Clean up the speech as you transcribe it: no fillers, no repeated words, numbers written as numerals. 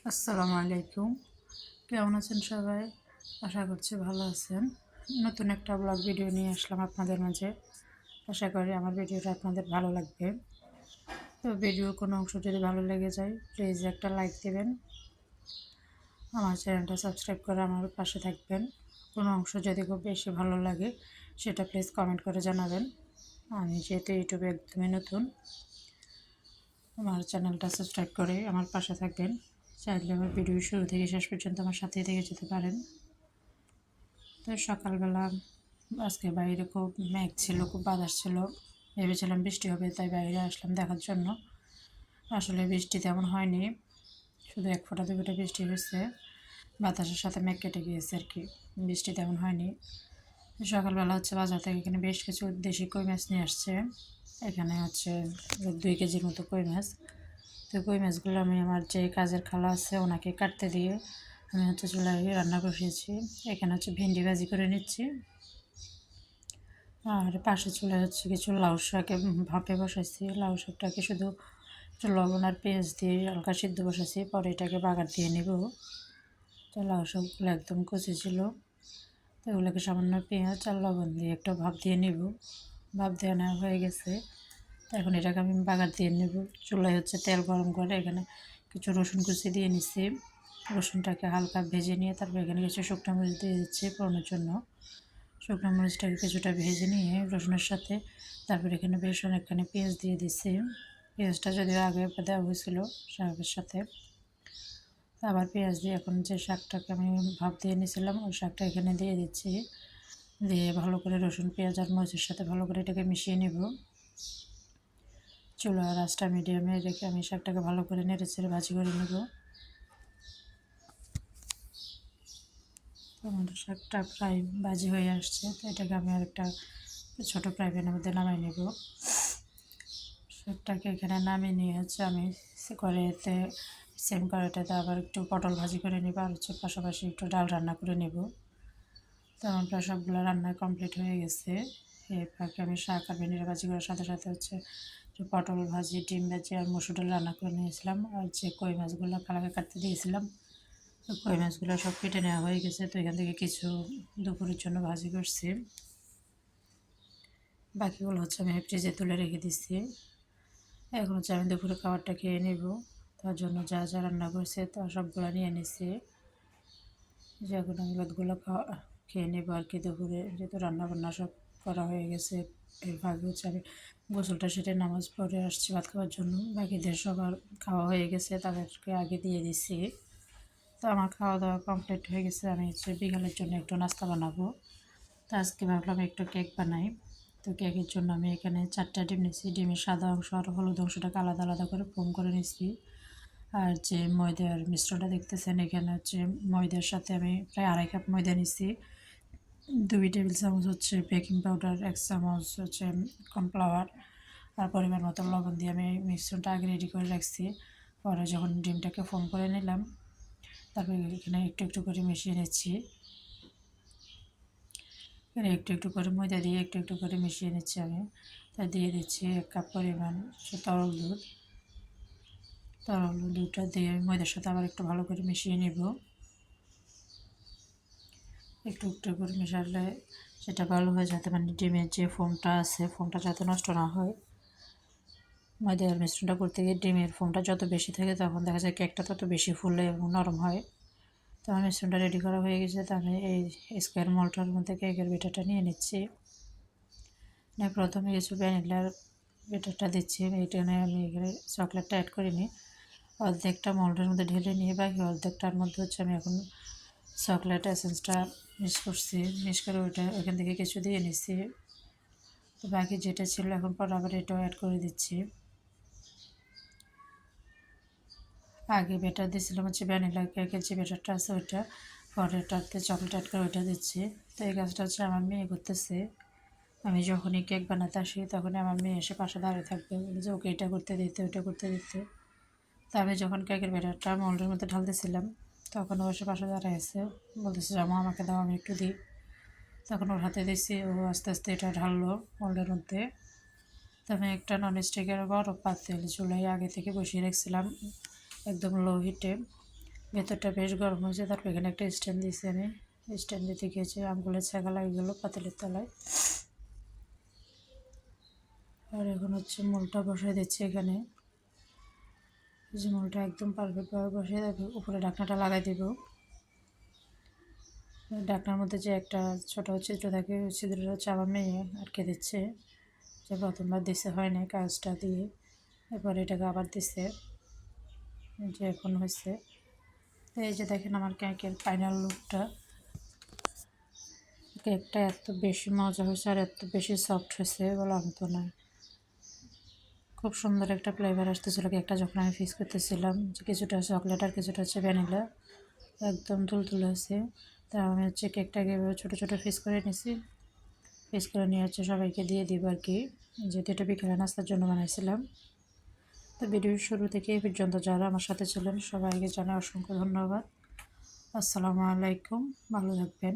আসসালামু আলাইকুম। কেমন আছেন সবাই? আশা করছি ভালো আছেন। নতুন একটা ব্লগ ভিডিও নিয়ে আসলাম আপনাদের মাঝে। আশা করি আমার ভিডিওটা আপনাদের ভালো লাগবে। তো ভিডিওর কোনো অংশ যদি ভালো লেগে যায় প্লিজ একটা লাইক দেবেন। আমার চ্যানেলটা সাবস্ক্রাইব করে আমার পাশে থাকবেন। কোনো অংশ যদি খুব বেশি ভালো লাগে সেটা প্লিজ কমেন্ট করে জানাবেন। আমি যেহেতু ইউটিউবে একদমই নতুন, আমার চ্যানেলটা সাবস্ক্রাইব করে আমার পাশে থাকবেন। চাইলে আমার ভিডিও শুরু থেকে শেষ পর্যন্ত আমার সাথেই থেকে যেতে পারেন। তো সকালবেলা আজকে বাইরে খুব মেঘ ছিল, খুব বাতাস ছিল। ভেবেছিলাম বৃষ্টি হবে, তাই বাইরে আসলাম দেখার জন্য। আসলে বৃষ্টি তেমন হয়নি, শুধু এক ফোঁটা দু ফোঁটা বৃষ্টি হয়েছে। বাতাসের সাথে মেঘ কেটে গিয়েছে আর কি, বৃষ্টি তেমন হয়নি। সকালবেলা হচ্ছে বাজার থেকে এখানে বেশ কিছু দেশি কই মাছ নিয়ে আসছে। এখানে হচ্ছে 2 কেজির মতো কই মাছ। তো কই মাছগুলো আমি আমার যে কাজের খালা আছে ওনাকে কাটতে দিয়ে আমি হচ্ছে চুলায় রান্না বসিয়েছি। এখানে হচ্ছে ভেন্ডি ভাজি করে নিচ্ছি, আর পাশে চুলায় হচ্ছে কিছু লাউ শাকে ভাপে বসাইছি। লাউ শাকটাকে শুধু একটু লবণ আর পেঁয়াজ দিয়ে হালকা সিদ্ধ বসাইছি, পরে এটাকে বাগার দিয়ে নেব। তো লাউ শাকগুলো একদম কচি ছিল, তো এগুলোকে সামান্য পেঁয়াজ আর লবণ দিয়ে একটু ভাপ দিয়ে নেব। ভাপ দেওয়া নেওয়া হয়ে গেছে, তো এখন এটাকে আমি বাগার দিয়ে নেব। চুলায় হচ্ছে তেল গরম করে এখানে কিছু রসুন কুচি দিয়ে নিচ্ছি। রসুনটাকে হালকা ভেজে নিয়ে তারপর এখানে কিছু শুকনো মরিচ দিয়ে দিচ্ছি ফোড়নের জন্য। শুকনো মরিচটাকে কিছুটা ভেজে নিয়ে রসুনের সাথে তারপর এখানে বেশ অনেকখানি পেঁয়াজ দিয়ে দিচ্ছি। পেঁয়াজটা যদিও আগে দেওয়া হয়েছিল শাকের সাথে, আবার পেঁয়াজ দিয়ে এখন যে শাকটাকে আমি ভাপ দিয়ে নিয়েছিলাম ওই শাকটা এখানে দিয়ে দিচ্ছি। দিয়ে ভালো করে রসুন পেঁয়াজ আর মরিচের সাথে ভালো করে এটাকে মিশিয়ে নেব। চুলার আঁচটা মিডিয়ামে রেখে আমি শাকটাকে ভালো করে নেড়ে চেড়ে ভাজি করে নেব। টমেটো শাকটা প্রায় ভাজি হয়ে আসছে, তো এটাকে আমি আরেকটা ছোটো ফ্রাই প্যানের মধ্যে নামিয়ে নেব। শাকটাকে এখানে নামিয়ে নিয়ে হচ্ছে আমি কড়াইতে সেম কড়াইটাতে আবার একটু পটল ভাজি করে নেব, আর হচ্ছে পাশাপাশি একটু ডাল রান্না করে নেব। তো আমার প্রায় সবগুলো রান্না কমপ্লিট হয়ে গেছে। এই ফাঁকে আমি শাক আর ভেন্ডিটা ভাজি করার সাথে সাথে হচ্ছে পটল ভাজি, ডিম ভাজি আর মসুর ডাল রান্না করে নিয়েছিলাম। আর যে কই মাছগুলো খালাকে কাটতে দিয়েছিলাম, তো কই মাছগুলো সব কেটে নেওয়া হয়ে গেছে। তো এখান থেকে কিছু দুপুরের জন্য ভাজি করছি, বাকিগুলো হচ্ছে আমি ফ্রিজে তুলে রেখে দিচ্ছি। এখন হচ্ছে আমি দুপুরে খাবারটা খেয়ে নেব। তার জন্য যা যা রান্না করছে তা সবগুলো নিয়ে নিচ্ছি। যে এখন আমি ভাতগুলো খেয়ে নেব আর কি। দুপুরে যেহেতু রান্নাবান্না সব করা হয়ে গেছে, এর ভাগে হচ্ছে আমি গোসলটা সেরে নামাজ পড়ে আসছি ভাত খাওয়ার জন্য। বাকিদের সবার খাওয়া হয়ে গেছে, তাদেরকে আগে দিয়ে দিচ্ছি। তো আমার খাওয়া দাওয়া কমপ্লিট হয়ে গেছে। আমি হচ্ছে বিকালের জন্য একটু নাস্তা বানাবো। তো আজকে ভাবলাম একটু কেক বানাই। তো কেকের জন্য আমি এখানে 4টা ডিম নিচ্ছি। ডিমের সাদা অংশ আর হলুদ অংশটাকে আলাদা আলাদা করে ফোম করে নিচ্ছি। আর যে ময়দার মিশ্রণটা দেখতেছেন, এখানে হচ্ছে ময়দার সাথে আমি প্রায় 2.5 কাপ ময়দা নিচ্ছি। 2 টেবিল চামচ হচ্ছে বেকিং পাউডার, 1 চামচ হচ্ছে কর্নফ্লাওয়ার, আর পরিমাণ মতো লবণ দিয়ে আমি মিশ্রণটা আগে রেডি করে রাখছি। পরে যখন ডিমটাকে ফোম করে নিলাম, তারপরে এখানে একটু একটু করে মিশিয়ে নিচ্ছি। এখানে একটু একটু করে ময়দা দিয়ে একটু একটু করে মিশিয়ে নিচ্ছি আমি। তা দিয়ে দিচ্ছি 1 কাপ পরিমাণ তরল দুধ। তরল দুধটা দিয়ে ময়দার সাথে আবার একটু ভালো করে মিশিয়ে নেব। একটু একটু করে মেশালে সেটা ভালো হয়, যাতে মানে ডিমের যে ফোমটা আছে ফোমটা যাতে নষ্ট না হয়। ময়দার মিশ্রণটা করতে গিয়ে ডিমের ফোমটা যত বেশি থাকে তখন দেখা যায় কেকটা তত বেশি ফুলে এবং নরম হয়। তো আমার মিশ্রণটা রেডি করা হয়ে গেছে। তো আমি এই স্কোয়ার মোল্ডটার মধ্যে কেকের ব্যাটারটা নিয়ে নিচ্ছি। প্রথমে কিছু ভ্যানিলার ব্যাটারটা দিচ্ছি। এখানে আমি এখানে চকলেটটা অ্যাড করিনি। অর্ধেকটা মোল্ডের মধ্যে ঢেলে নিয়ে বাকি অর্ধেকটার মধ্যে হচ্ছে আমি এখন চকলেট এসেন্সটা মিক্স করছি। মিক্স করে ওইটা এখান থেকে কিছু দিয়ে নিচ্ছি। তো বাকি যেটা ছিল এখন পর আবার এটাও অ্যাড করে দিচ্ছি। আগে ব্যাটার দিয়েছিলাম হচ্ছে ভ্যানিলা কেকের যে ব্যাটারটা আছে ওইটা, পরেরটাতে চকলেট অ্যাড করে ওইটা দিচ্ছি। তো এই কাজটা হচ্ছে আমার মেয়ে করতেছে। আমি যখনই কেক বানাতে আসি তখনই আমার মেয়ে এসে পাশে দাঁড়িয়ে থাকবে, যে ওকে এটা করতে দিতে ওইটা করতে দিতে। তো আমি যখন কেকের ব্যাটারটা মোল্ডের মধ্যে ঢালতেছিলাম তখন ও এসে পাশে দাঁড়ায় আছে, বলতেছে জামা আমাকে দাও, আমি একটু দিই। তখন ওর হাতে দিচ্ছি, ও আস্তে আস্তে এটা ঢাললো মোল্ডের মধ্যে। তো আমি একটা ননস্টিকের বড় পাতিল চুলায় আগে থেকে বসিয়ে রাখছিলাম একদম লো হিটে। ভেতরটা বেশ গরম হয়েছে। তারপর এখানে একটা স্ট্যান্ড দিয়েছি আমি। স্ট্যান্ড দিতে গিয়েছে আঙ্গুলের ছাগা লাগে গেলো পাতিলের তলায়। আর এখন হচ্ছে মোলটা বসাই দিচ্ছি এখানে। যে মোলটা একদম পারফেক্টভাবে বসিয়ে দেবো, উপরে ঢাকনাটা লাগাই দেব। ঢাকনার মধ্যে যে একটা ছোটো ছিদ্র থাকে, ওই ছিদ্রটা হচ্ছে আমার মেয়ে আটকে দিচ্ছে। যে প্রথমবার দিছে হয় না কাজটা দিয়ে, এরপর এটাকে আবার দিছে, যে এখন হয়েছে। তো এই যে দেখেন আমার কেকের ফাইনাল লুকটা। কেকটা এত বেশি মজা হয়েছে আর এত বেশি সফট হয়েছে বলার মতো না। খুব সুন্দর একটা ফ্লেভার আসতেছিল কেকটা যখন আমি ফিক্স করতেছিলাম, যে কিছুটা চকলেট আর কিছুটা হচ্ছে ভ্যানিলা, একদম তুলতুলে আছে। তা আমি হচ্ছে কেকটাকে এভাবে ছোটো ছোটো পিস করে নিছি। পিস করে নিয়ে হচ্ছে সবাইকে দিয়ে দিব আর কি, যেহেতু এটা বিকেলে নাস্তার জন্য বানাইছিলাম। তো ভিডিওর শুরু থেকে এই পর্যন্ত যারা আমার সাথে ছিলেন সবাইকে জানাই অসংখ্য ধন্যবাদ। আসসালামু আলাইকুম, ভালো থাকবেন।